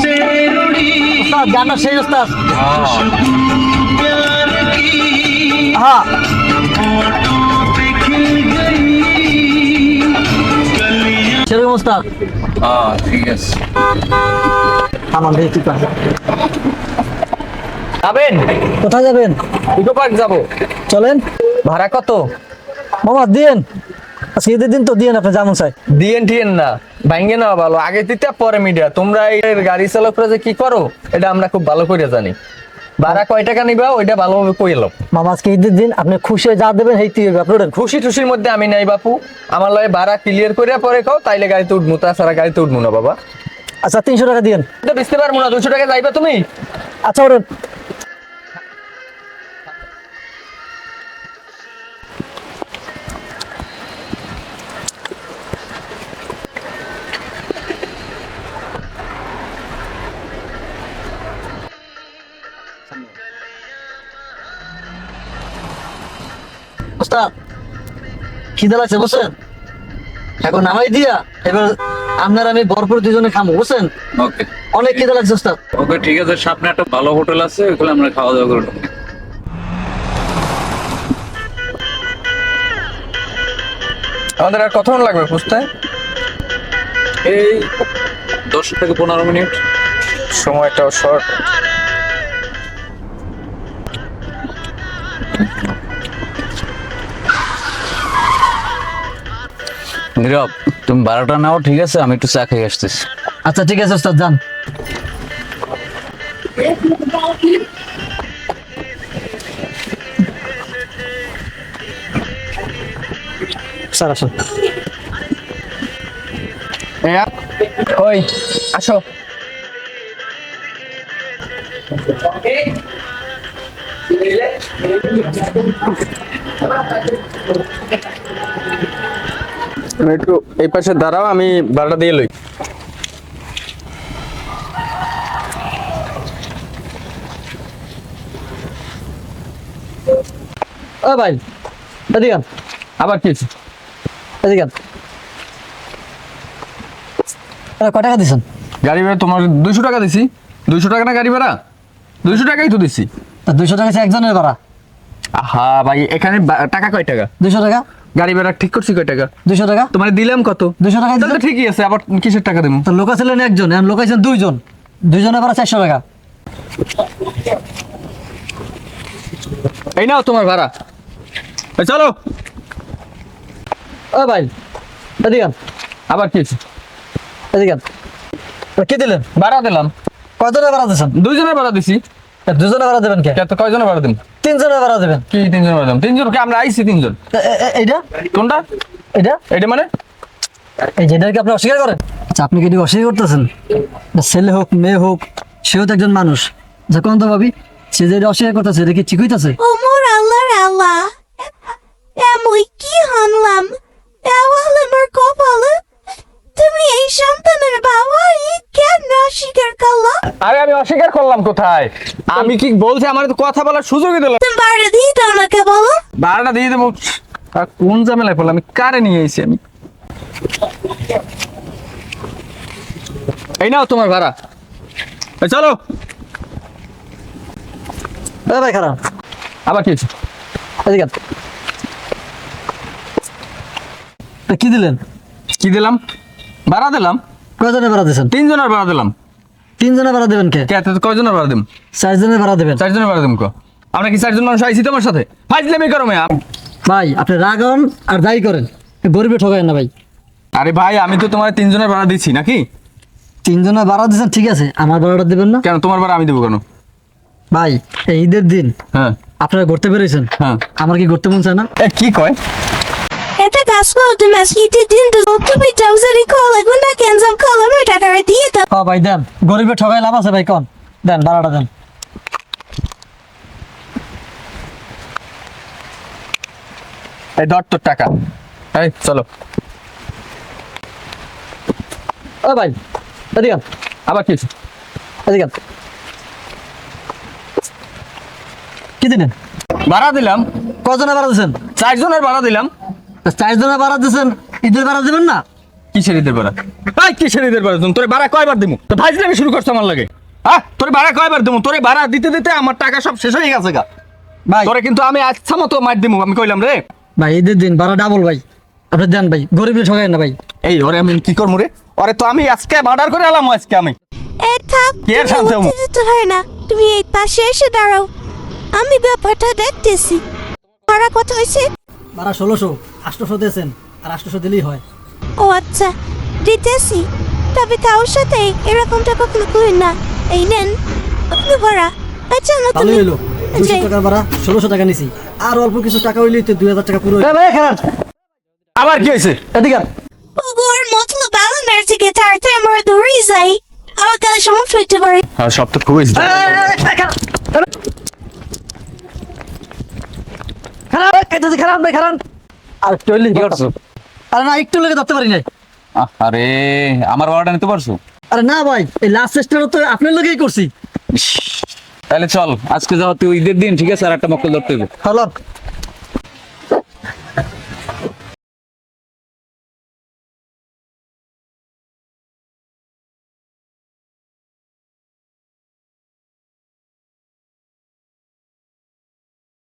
उस्ताद गाना सही उस्ताद हाँ সেরকম উস্তাদ ঠিক আছে আমার দেখতে পান যাবেন? কোথায় যাবেন ইকো পার্ক যাবো। চলেন ভাড়া কত? মামা দিয়েন আজকে ঈদের দিন তো দিয়েন আপনি যেমন চাই দিয়েন টিয়েন না, ভাঙ্গে নেওয়া ভালো, আগে দিতে পরে মিডিয়া। তোমরা এই গাড়ি চালকরা যে কি করো এটা আমরা খুব ভালো করে জানি। ভাড়া কয় টাকা নিবা ওইটা ভালোভাবে কই এলো। মামা আজকে ঈদের দিন আপনি খুশি হয়ে যা দেবেন সেইটি হবে আপনি ওঠেন। খুশি টুসির মধ্যে আমি নাই বাপু, আমার লয় ভাড়া ক্লিয়ার করে পরে খাও, তাইলে গাড়িতে উঠবো, তাছাড়া গাড়িতে উঠবো না বাবা। আচ্ছা 300 টাকা দিয়েন। এটা বেচতে পারবো না, 200 টাকা যাইবা তুমি। আচ্ছা ওঠেন ওস্তাদ খিদে লাগছে বুঝছেন, এখন নামাই দিয়া এবার আপনার আমি ভরপুর দুজনে খামো বুঝছেন, ওকে অনেক খিদে লাগছে ওস্তাদ। ওকে ঠিক আছে, সামনে একটা ভালো হোটেল আছে, ওখানে আমরা খাওয়া দাওয়া করবো। আমাদের আর কতক্ষণ লাগবে বুঝতে? এই 10 থেকে 15 মিনিট। সময়টাও শর্ট। নীরব তুমি ভাড়াটা নাও, ঠিক আছে, আমি একটু চা খেয়ে আসতেছি। আচ্ছা ঠিক আছে ওস্তাদ যান। স্যার আসুন। ওই আসো। তুমি একটু এই পাশে দাঁড়াও, আমি ভাড়াটা দিয়ে লই। ও ভাই এদিকে আন, আবার কি হয়েছে? এদিকে আন। কয় টাকা দিছেন? গাড়ি ভাড়া তোমার 200 টাকা দিছি। 200 টাকা না গাড়ি ভাড়া? 200 টাকাই তো দিছি। 200 টাকা একজনের ভাড়া। আহা ভাই, এখানে টাকা কয় টাকা? 200 টাকা। গাড়ি ভাড়া ঠিক করছি কয় টাকা? 200 টাকা। তোমার দিলাম কত? 200 টাকা তাহলে তো ঠিকই আছে, আবার কিসের টাকা দেবো? তো লোক ছিলেন একজন, এখন লোক আছেন দুইজন, দুইজনের ভাড়া 400 টাকা। এই নাও তোমার ভাড়া। এই চলো। ও ভাই এদিকে আন, আবার কি হয়েছে? এদিকে আন। কি দিলেন? ভাড়া দিলাম। কয়জনের ভাড়া দিছেন? 2 জনের ভাড়া দিছি। দুজনের ভাড়া দেবেন কে? তো কয়জনের ভাড়া দিন? 3 জনের ভাড়া দেবেন। কি 3 জনের ভাড়া দিলাম? 3 জন কি? আমরা আইছি 3 জন। এইটা কোনটা? এইটা এটা মানে? এই যেটা কি আপনি অস্বীকার করেন? আচ্ছা আপনি কি এটাকে অস্বীকার করতেছেন? ছেলে হোক মেয়ে হোক সেও তো একজন মানুষ। যখন তো ভাবি সে যে এটা অস্বীকার করতেছে এটা কি ঠিক হইতাছে? ওমর আল্লাহর আল্লাহ এমন কি হানলাম আমার কপালে তুমি এই সন্তানের বাবা কেন অস্বীকার করলা আরে আমি অস্বীকার করলাম কোথায়? আমি কি বলছি, আমার তো কথা বলার সুযোগই দিল। তুমি বাড়ি দিয়ে দাও না কে বলো ভাড়াটা দিয়ে দেবো। আর কোন ঝামেলায় পড়লাম? আমি কারে নিয়ে এসেছি আমি? এই নাও তোমার ভাড়া। এই চলো। ভাই খারাপ আবার কি হয়েছে? এদিকে আন। কি দিলেন? কি দিলাম? ভাড়া দিলাম। কয়জনের ভাড়া দিয়েছেন? 3 জনের ভাড়া দিলাম। 3 জনের ভাড়া দেবেন কে? কে তো কয়জনের ভাড়া দিম? 4 জনের ভাড়া দেবেন। 4 জনের ভাড়া দিম কো? আমরা কি 4 জন মানুষ আইছি তোমার সাথে? ফাজলামি করো মেয়া। ভাই আপনি রাগ হন আর দায়ী করেন, গরিবে ঠকায় না ভাই। আরে ভাই, আমি তো তোমার 3 জনের ভাড়া দিচ্ছি নাকি? 3 জনের ভাড়া দিয়েছেন ঠিক আছে, আমার ভাড়াটা দেবেন না? কেন তোমার ভাড়া আমি দেবো কেন? ভাই এই ঈদের দিন হ্যাঁ আপনারা ঘুরতে পেরেছেন, হ্যাঁ। আমার কি ঘুরতে মন চায় না? কি কয়? এটা কাজ করতে মাসিতে দিন তো তুমি ট্রাউজারি কল এখন না ক্যান্সেল কল আমি টাকা দিয়ে দাও ও ভাই দেন, গরিবে ঠকায় লাভ আছে ভাই, কোন দেন ভাড়াটা দেন। এই ধর তোর টাকা। এই চলো। ও ভাই এদিকে আন, আবার কি হয়েছে? এদিকে আন। কি দিলেন? ভাড়া দিলাম। কজনের ভাড়া দিয়েছেন? 4 জনের ভাড়া দিলাম। 4 জনের ভাড়া দিয়েছেন, ঈদের ভাড়া দেবেন না? কিসের ঈদের ভাড়া? কিসের ঈদের ভাড়া? তোরে ভাড়া কয়বার দিমু? তো ভাইজলামি শুরু করছ আমার লাগে। তোরে ভাড়া কয়বার দিমু? তোরে ভাড়া দিতে দিতে আমার টাকা সব শেষ হয়ে গেছে গা। ভাই তোরে কিন্তু আমি আচ্ছা মতো মার দিমু, আমি কইলাম রে। ভাই ঈদের দিন ভাড়া ডাবল ভাই, আপনি দেন ভাই, গরিবের ঠকায় না ভাই। এই ওরে আমি কি করবো রে? ওরে তো আমি আজকে মার্ডার করে এলাম আজকে আমি। তুমি এর শান্তি হবো? উত্তেজিত হয় না, তুমি এই পাশে এসে দাঁড়াও, আমি ব্যাপারটা দেখতেছি। ভাড়া কত হয়েছে? ভাড়া 1600, 800 দিয়েছেন, আর 800 দিলেই হয়। ও আচ্ছা, দিতেছি। তবে কারোর সাথে এরকমটা কখনো করেন না। এই নেন আপনি ভাড়া। আচ্ছা না ভালোই তুমি হলো, 200 টাকার ভাড়া 1600 টাকা নিছি, আর অল্প কিছু টাকা হইলেই তো 2000 টাকা পুরো। ভাই খারাপ, আবার কি হয়েছে? এদিকে আন। ওর মতলব বালানের থেকে তাড়াতাড়ি আমরা দৌড়ে যাই, আমার কাছে সমস্যা হইতে পারে। হ্যাঁ, সব তো খুবই খারাপ খাইতেছি, খারাপ ভাই খারাপ। আর টয়লেট কি করছো? আরে না, একটু লেগে ধরতে পারি নাই। আরে আমার ভাড়াটা নিতে পারছো? আরে না ভাই, এই লাস্ট স্টেজটা তো আপনার লগেই করছি। তাহলে চল, আজকে যাও তুই ঈদের দিন, ঠিক আছে? আর একটা মক্কেল ধরতে হবে। হলো